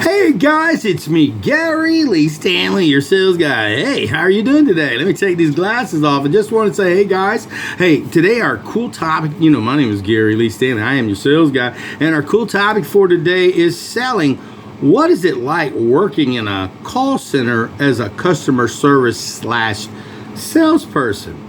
Hey guys, it's me, Gary Lee Stanley, your sales guy. Hey, how are you doing today? Let me take these glasses off. I just want to say, hey guys, hey, today our cool topic, my name is Gary Lee Stanley. I am your sales guy. And our cool topic for today is selling. What is it like working in a call center as a customer service slash salesperson?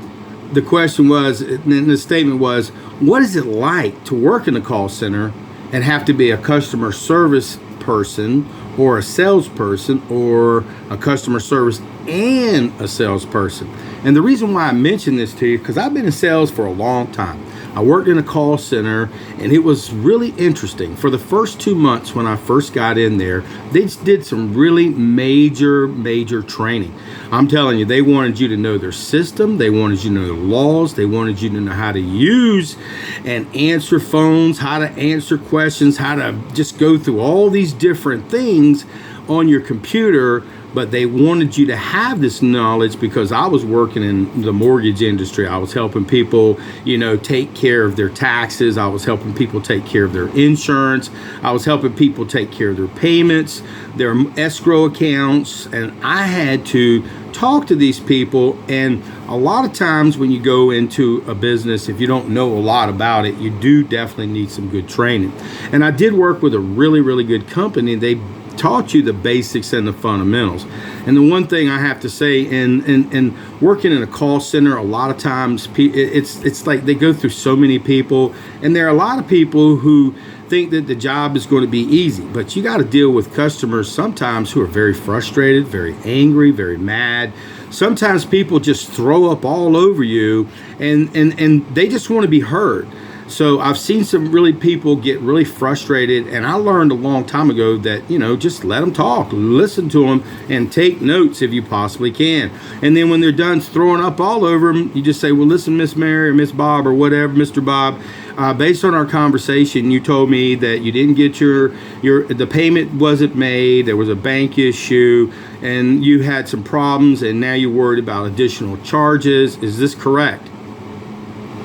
The question was, and the statement was, what is it like to work in a call center and have to be a customer service person or a salesperson or a customer service and a salesperson? And the reason why I mention this to you, because I've been in sales for a long time. I worked in a call center and it was really interesting. For the first 2 months when I first got in there, they did some really major training. I'm telling you, they wanted you to know their system. They wanted you to know their laws. They wanted you to know how to use and answer phones, how to answer questions, how to just go through all these different things on your computer. But they wanted you to have this knowledge because I was working in the mortgage industry. I was helping people, take care of their taxes. I was helping people take care of their insurance. I was helping people take care of their payments, their escrow accounts. And I had to talk to these people. And a lot of times when you go into a business, if you don't know a lot about it, you do definitely need some good training. And I did work with a really good company. They taught you the basics and the fundamentals. And the one thing I have to say, in working in a call center, a lot of times it's like they go through so many people, and there are a lot of people who think that the job is going to be easy, but you got to deal with customers sometimes who are very frustrated, very angry, very mad. Sometimes people just throw up all over you, and they just want to be heard. So I've seen some people get really frustrated, and I learned a long time ago that, just let them talk, listen to them, and take notes if you possibly can. And then when they're done throwing up all over them, you just say, well, listen, Miss Mary or Miss Bob or whatever, Mr. Bob, based on our conversation, you told me that you didn't get the payment wasn't made, there was a bank issue, and you had some problems, and now you're worried about additional charges. Is this correct?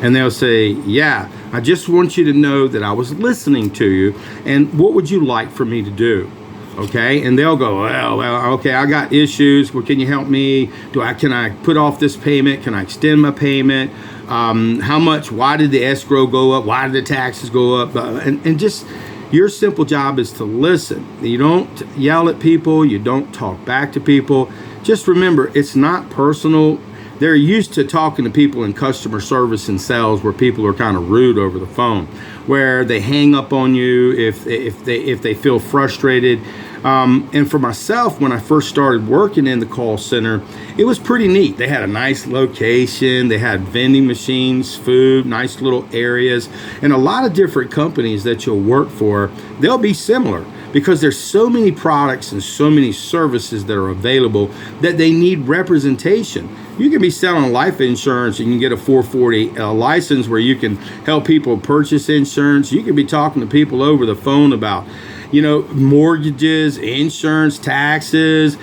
And they'll say, yeah, I just want you to know that I was listening to you, and what would you like for me to do? Okay, and they'll go, well, okay, I got issues. Well, can you help me? Can I put off this payment? Can I extend my payment? How much? Why did the escrow go up? Why did the taxes go up? And just your simple job is to listen. You don't yell at people. You don't talk back to people. Just remember, it's not personal. They're used to talking to people in customer service and sales where people are kind of rude over the phone, where they hang up on you if they feel frustrated. And for myself, when I first started working in the call center, it was pretty neat. They had a nice location. They had vending machines, food, nice little areas, and a lot of different companies that you'll work for. They'll be similar, because there's so many products and so many services that are available that they need representation. You can be selling life insurance and you can get a 440 license where you can help people purchase insurance. You can be talking to people over the phone about, mortgages, insurance, taxes,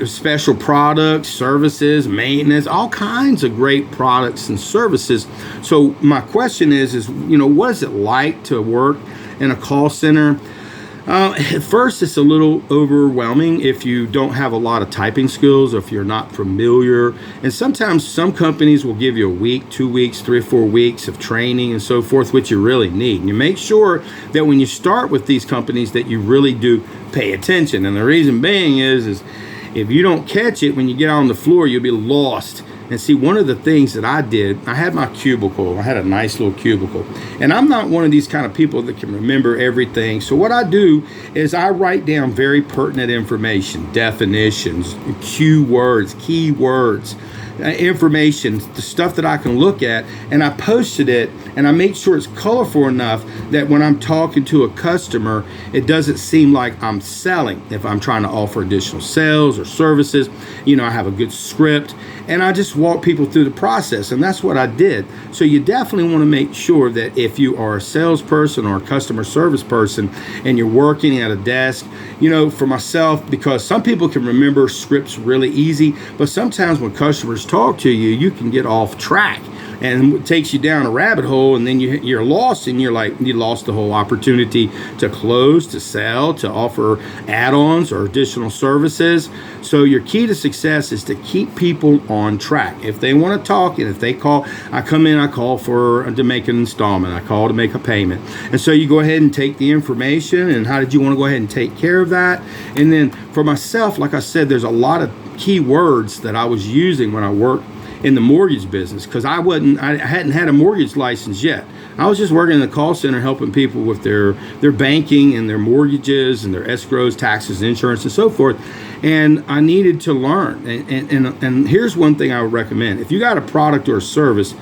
special products, services, maintenance, all kinds of great products and services. So my question is, what is it like to work in a call center? At first, it's a little overwhelming if you don't have a lot of typing skills or if you're not familiar. And sometimes some companies will give you a week, 2 weeks, 3 or 4 weeks of training and so forth, which you really need. And you make sure that when you start with these companies that you really do pay attention. And the reason being is if you don't catch it when you get on the floor, you'll be lost. And see, one of the things that I did, I had my cubicle. I had a nice little cubicle. And I'm not one of these kind of people that can remember everything. So what I do is I write down very pertinent information, definitions, keywords, information, the stuff that I can look at, and I posted it, and I make sure it's colorful enough that when I'm talking to a customer, it doesn't seem like I'm selling. If I'm trying to offer additional sales or services, I have a good script, and I just walk people through the process, and that's what I did. So you definitely want to make sure that if you are a salesperson or a customer service person and you're working at a desk, for myself, because some people can remember scripts really easy, but sometimes when customers talk to you, you can get off track. and it takes you down a rabbit hole, and then you're lost, and you're like, you lost the whole opportunity to close, to sell, to offer add-ons or additional services. So your key to success is to keep people on track. If they want to talk, and if they call, I come in, I call to make an installment, I call to make a payment. And so you go ahead and take the information, and how did you want to go ahead and take care of that? And then for myself, like I said, there's a lot of key words that I was using when I worked in the mortgage business, because I hadn't had a mortgage license yet. I was just working in the call center helping people with their banking and their mortgages and their escrows, taxes, insurance, and so forth. And I needed to learn. And here's one thing I would recommend. If you got a product or a service,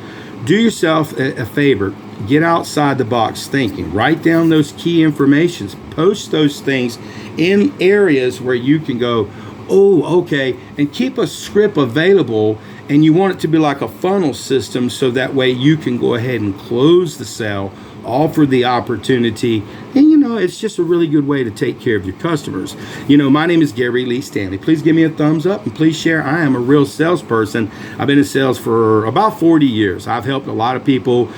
do yourself a favor. Get outside the box thinking. Write down those key informations. Post those things in areas where you can go, oh, okay, and keep a script available. And you want it to be like a funnel system, so that way you can go ahead and close the sale, offer the opportunity, and it's just a really good way to take care of your customers. My name is Gary Lee Stanley. Please give me a thumbs up and please share. I am a real salesperson. I've been in sales for about 40 years. I've helped a lot of people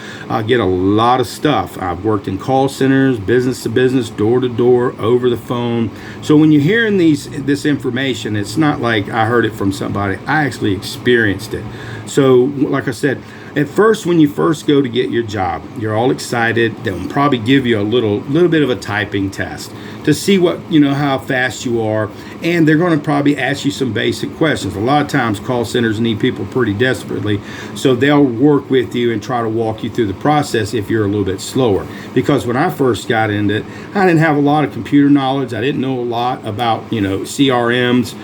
get a lot of stuff. I've worked in call centers, business to business, door to door, over the phone. So when you're hearing this information, it's not like I heard it from somebody. I actually experienced it. So like I said, at first, when you first go to get your job, you're all excited. They'll probably give you a little bit of a typing test to see what, how fast you are. And they're going to probably ask you some basic questions. A lot of times call centers need people pretty desperately. So they'll work with you and try to walk you through the process if you're a little bit slower. Because when I first got into it, I didn't have a lot of computer knowledge. I didn't know a lot about, CRMs.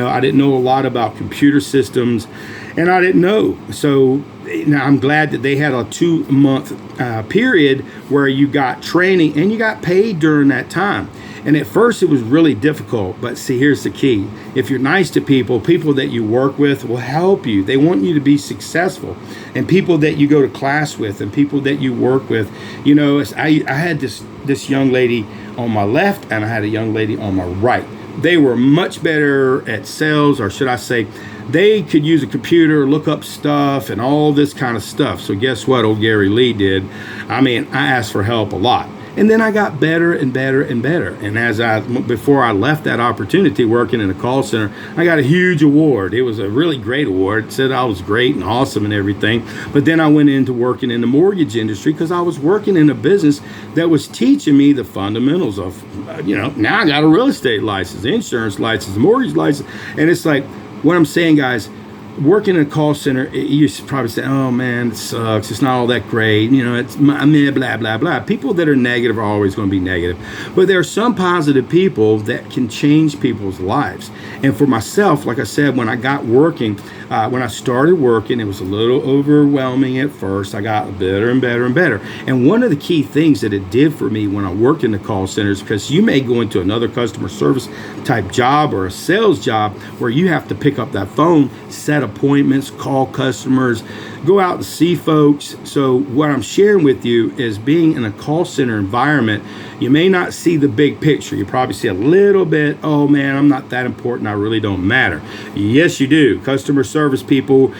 I didn't know a lot about computer systems. And I didn't know. So now I'm glad that they had a 2-month period where you got training and you got paid during that time. And at first it was really difficult, but see, here's the key. If you're nice to people that you work with will help you. They want you to be successful. And people that you go to class with and people that you work with, I had this young lady on my left and I had a young lady on my right. They were much better at sales, or should I say, they could use a computer, look up stuff, and all this kind of stuff. So guess what old Gary Lee did? I asked for help a lot. And then I got better and better and better. And before I left that opportunity working in a call center, I got a huge award. It was a really great award. It said I was great and awesome and everything. But then I went into working in the mortgage industry because I was working in a business that was teaching me the fundamentals of, now I got a real estate license, insurance license, mortgage license. And it's like, what I'm saying, guys, working in a call center, you probably say, oh man, it sucks. It's not all that great. It's blah, blah, blah. People that are negative are always going to be negative. But there are some positive people that can change people's lives. And for myself, like I said, when I got working, when I started working, it was a little overwhelming at first. I got better and better and better. And one of the key things that it did for me when I worked in the call centers, because you may go into another customer service type job or a sales job where you have to pick up that phone, set appointments, call customers, go out and see folks. So what I'm sharing with you is being in a call center environment, you may not see the big picture. You probably see a little bit, oh man, I'm not that important. I really don't matter. Yes, you do. Customer service people,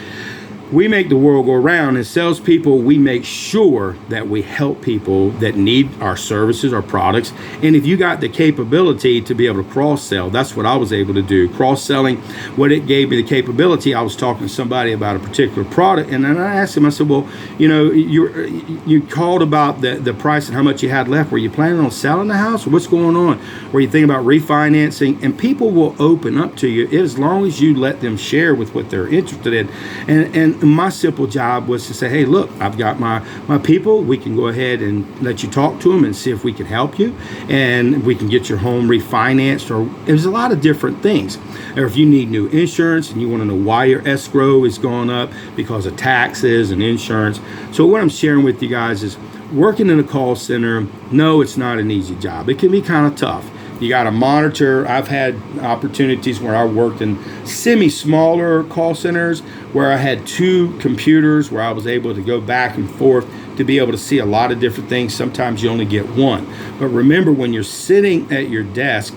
we make the world go round. As salespeople, we make sure that we help people that need our services, our products. And if you got the capability to be able to cross-sell, that's what I was able to do. Cross-selling, what it gave me the capability, I was talking to somebody about a particular product, and then I asked him, I said, well, you called about the price and how much you had left. Were you planning on selling the house, or what's going on? Were you thinking about refinancing? And people will open up to you as long as you let them share with what they're interested in. And my simple job was to say, hey, look, I've got my people. We can go ahead and let you talk to them and see if we can help you, and we can get your home refinanced, or there's a lot of different things. Or if you need new insurance and you want to know why your escrow is going up because of taxes and insurance. So what I'm sharing with you guys is working in a call center, no, it's not an easy job. It can be kind of tough. You got to monitor. I've had opportunities where I worked in smaller call centers where I had 2 computers where I was able to go back and forth to be able to see a lot of different things. Sometimes you only get one. But remember, when you're sitting at your desk,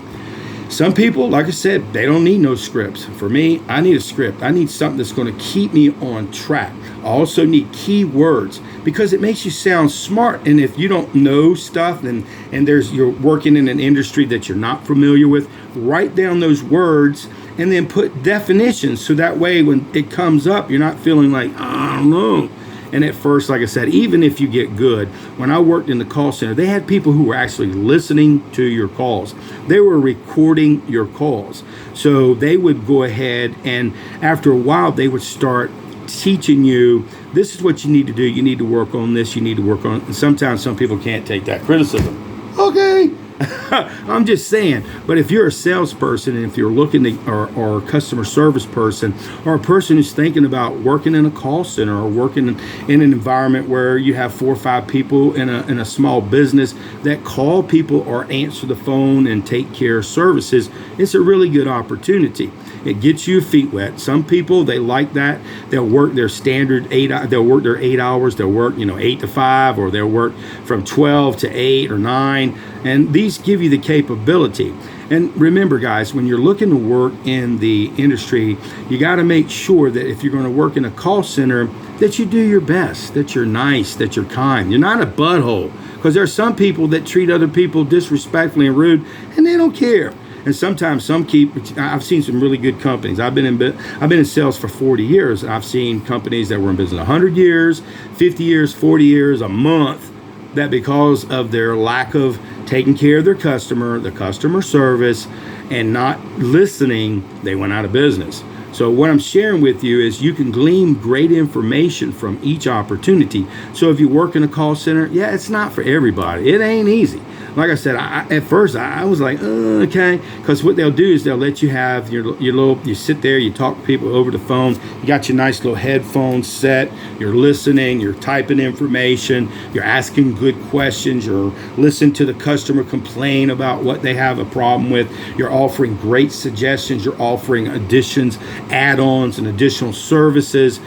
Some people, like I said, they don't need no scripts. For me, I need a script. I need something that's going to keep me on track. I also need keywords because it makes you sound smart. And if you don't know stuff and you're working in an industry that you're not familiar with, write down those words and then put definitions so that way when it comes up, you're not feeling like, I don't know. And at first, like I said, even if you get good, when I worked in the call center, they had people who were actually listening to your calls. They were recording your calls. So they would go ahead and after a while, they would start teaching you, this is what you need to do. You need to work on this. You need to work on it. And sometimes some people can't take that criticism. Okay. I'm just saying, but if you're a salesperson and if you're looking to, or a customer service person or a person who's thinking about working in a call center or working in an environment where you have 4 or 5 people in a small business that call people or answer the phone and take care of services, it's a really good opportunity. It gets you feet wet. Some people, they like that. They'll work their standard 8. They'll work their 8 hours. They'll work 8 to 5, or they'll work from 12 to 8 or 9. And these give you the capability. And remember, guys, when you're looking to work in the industry, you got to make sure that if you're going to work in a call center, that you do your best, that you're nice, that you're kind. You're not a butthole, because there are some people that treat other people disrespectfully and rude, and they don't care. And sometimes I've seen some really good companies. I've been in sales for 40 years. And I've seen companies that were in business 100 years, 50 years, 40 years, a month, that because of their lack of taking care of their customer, the customer service, and not listening, they went out of business. So what I'm sharing with you is you can glean great information from each opportunity. So if you work in a call center, yeah, it's not for everybody. It ain't easy. Like I said, at first I was like, okay, because what they'll do is they'll let you have your little, you sit there, you talk to people over the phone, you got your nice little headphones set, you're listening, you're typing information, you're asking good questions, you're listening to the customer complain about what they have a problem with, you're offering great suggestions, you're offering additions, add-ons, and additional services.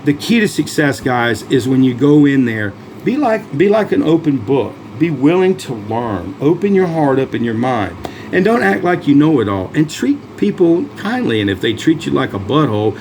The key to success, guys, is when you go in there, be like an open book. Be willing to learn. Open your heart up and your mind. And don't act like you know it all. And treat people kindly. And if they treat you like a butthole,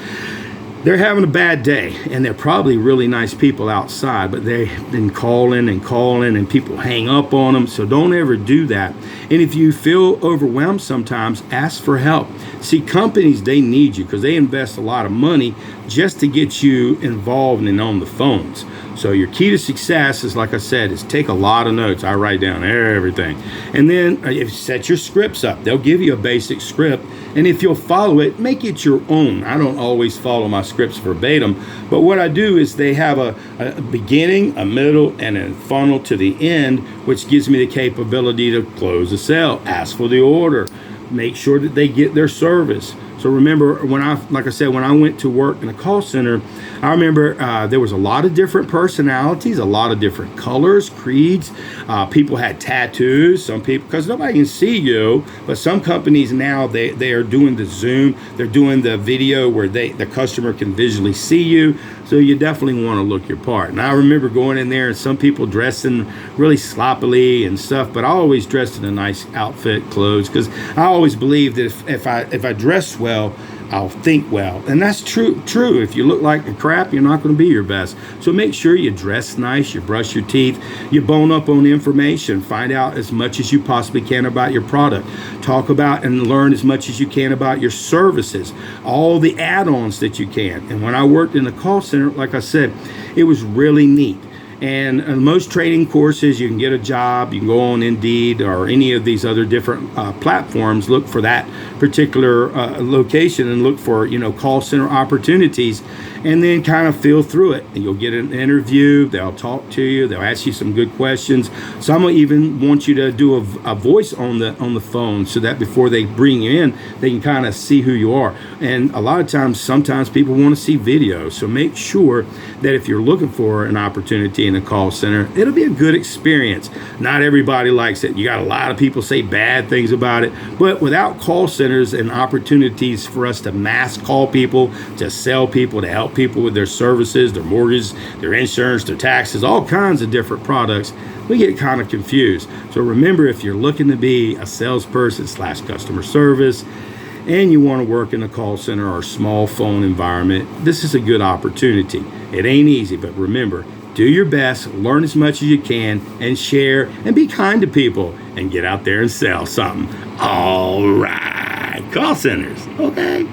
they're having a bad day. And they're probably really nice people outside, but they've been calling and people hang up on them. So don't ever do that. And if you feel overwhelmed sometimes, ask for help. See, companies, they need you because they invest a lot of money just to get you involved and on the phones. So your key to success is, like I said, is take a lot of notes. I write down everything. And then if you set your scripts up, they'll give you a basic script. And if you'll follow it, make it your own. I don't always follow my scripts verbatim, but what I do is they have a beginning, a middle, and a funnel to the end, which gives me the capability to close a sale, ask for the order, make sure that they get their service. So remember, when I went to work in a call center, I remember there was a lot of different personalities, a lot of different colors, creeds. People had tattoos. Some people, because nobody can see you, but some companies now they are doing the Zoom. They're doing the video where the customer can visually see you. So you definitely want to look your part. And I remember going in there and some people dressing really sloppily and stuff, but I always dressed in a nice outfit, clothes, because I always believed that if I dress well, I'll think well. And that's true. If you look like a crap, you're not going to be your best. So make sure you dress nice, you brush your teeth, you bone up on information, find out as much as you possibly can about your product. Talk about and learn as much as you can about your services, all the add-ons that you can. And when I worked in the call center, like I said, it was really neat. And most training courses, you can get a job, you can go on Indeed or any of these other different platforms, look for that particular location and look for, call center opportunities, and then kind of feel through it. And you'll get an interview, they'll talk to you, they'll ask you some good questions. Some will even want you to do a voice on the phone so that before they bring you in, they can kind of see who you are. And a lot of sometimes people want to see video. So make sure that if you're looking for an opportunity, in a call center. It'll be a good experience. Not everybody likes it. You got a lot of people say bad things about it, but without call centers and opportunities for us to mass call people, to sell people, to help people with their services, their mortgage, their insurance, their taxes, all kinds of different products, we get kind of confused. So remember, if you're looking to be a salesperson / customer service, and you want to work in a call center or small phone environment, this is a good opportunity. It ain't easy, but remember, do your best, learn as much as you can, and share, and be kind to people, and get out there and sell something. All right, call centers, okay?